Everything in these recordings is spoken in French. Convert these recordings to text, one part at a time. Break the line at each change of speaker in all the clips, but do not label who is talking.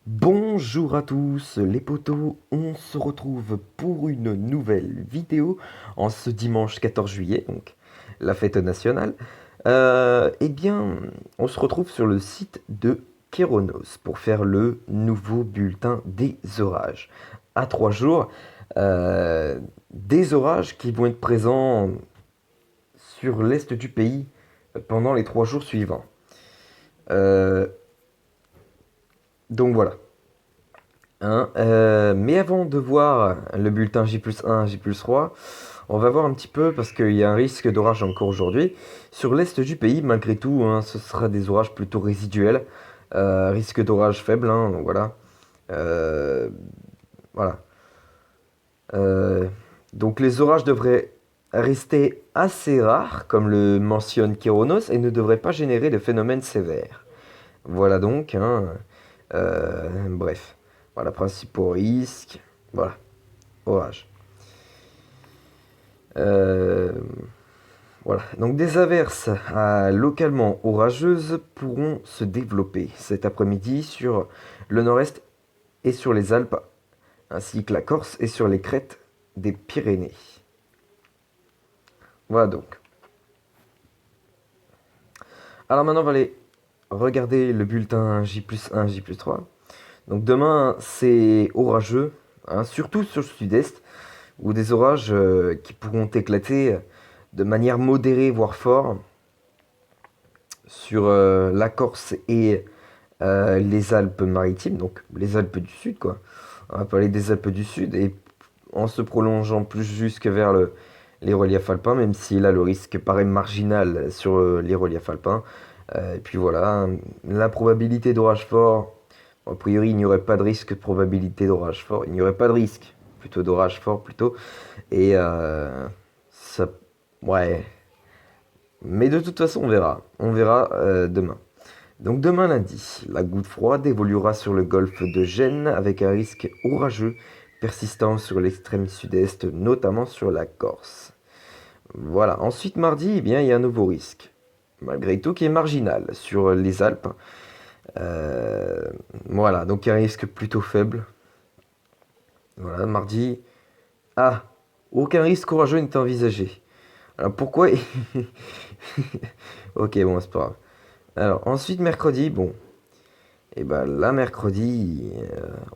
Bonjour à tous les potos, on se retrouve pour une nouvelle vidéo en ce dimanche 14 juillet, donc la fête nationale. Eh bien, on se retrouve sur le site de Kéronos pour faire le nouveau bulletin des orages. À 3 jours, des orages qui vont être présents sur l'est du pays pendant les 3 jours suivants. Euh, donc voilà. Hein, mais avant de voir le bulletin J+1, J+3, on va voir un petit peu, parce qu'il y a un risque d'orage encore aujourd'hui. Sur l'est du pays, malgré tout, hein, ce sera des orages plutôt résiduels. Risque d'orage faible, hein, donc voilà. Euh, voilà. Euh, donc les orages devraient rester assez rares, comme le mentionne Kéronos, et ne devraient pas générer de phénomènes sévères. Voilà donc, hein, bref. Voilà, principaux risques. Voilà, orage. Euh, voilà, donc des averses localement orageuses pourront se développer cet après-midi sur le nord-est et sur les Alpes, ainsi que la Corse et sur les crêtes des Pyrénées. Voilà donc. Alors maintenant, on va aller regarder le bulletin J+1, J+3. Donc demain, c'est orageux, hein, surtout sur le sud-est, où des orages qui pourront éclater de manière modérée, voire fort, sur la Corse et les Alpes-Maritimes, donc les Alpes du Sud, quoi. On va parler des Alpes du Sud, et en se prolongeant plus jusque vers les reliefs alpins, même si là le risque paraît marginal sur les reliefs alpins. Et puis voilà, la probabilité d'orage fort, a priori il n'y aurait pas de risque de probabilité d'orage fort, il n'y aurait pas de risque, plutôt d'orage fort plutôt, et ça, ouais, mais de toute façon on verra demain. Donc demain lundi, la goutte froide évoluera sur le golfe de Gênes avec un risque orageux persistant sur l'extrême sud-est, notamment sur la Corse. Voilà. Ensuite mardi, eh bien, il y a un nouveau risque, malgré tout qui est marginal, sur les Alpes. Euh, voilà, donc un risque plutôt faible. Voilà, mardi. Ah, aucun risque orageux n'est envisagé. Alors pourquoi? Ok, bon, c'est pas grave. Alors ensuite mercredi, bon, et ben là, mercredi,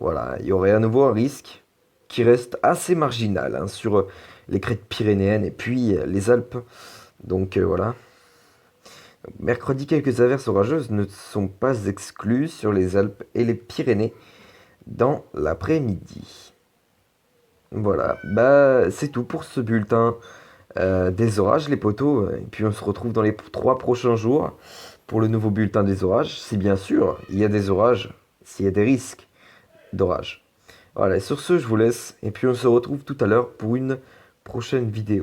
voilà, il y aurait à nouveau un risque qui reste assez marginal, hein, sur les crêtes pyrénéennes et puis les Alpes. Donc voilà. Mercredi, quelques averses orageuses ne sont pas exclues sur les Alpes et les Pyrénées dans l'après-midi. Voilà, bah c'est tout pour ce bulletin des orages, les poteaux. Et puis on se retrouve dans les 3 prochains jours pour le nouveau bulletin des orages. Si bien sûr, il y a des orages, s'il y a des risques d'orage. Voilà, sur ce, je vous laisse et puis on se retrouve tout à l'heure pour une prochaine vidéo.